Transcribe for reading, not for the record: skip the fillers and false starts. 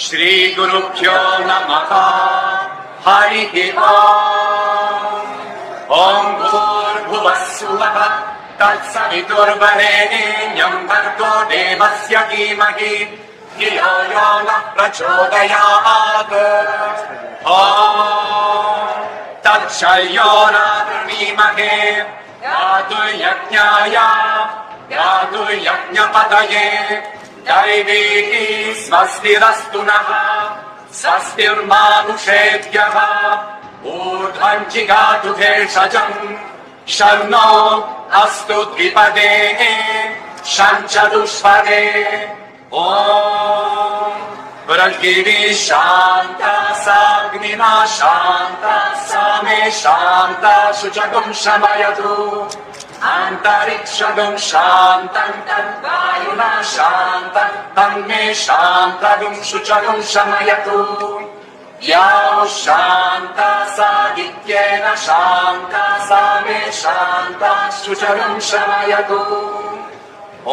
श्रीगुरुभ्यो नमः। हरिः ओम् भूर्भुवः स्वः तत्सवितुर्वरेण्यम् भर्गो देवस्य धीमहि धियो यो नः प्रचोदयात्। तत्सर्यो नावृणीमहे यातुर्यज्ञाय यातुर्यज्ञपतये दैवी स्वस्तिरस्तु नः स्वस्तिर्मानुषेभ्यः ऊर्ध्वम् जिगातु भेषजम् शर्नो अस्तु द्विपदे शं चतुष्पदे। ॐ पृथिवी शान्ता साग्निना शान्ता सा मे शान्ता शुचगुं शमयतु। अन्तरिक्षगुं शान्तम् तद्वायुना शान्तम् तन्मे शान्तगुं शुचगुं शमयतु। याः शान्ता सादित्येन शान्ता सा मे शान्ता शुचगुं शमयतु। ॐ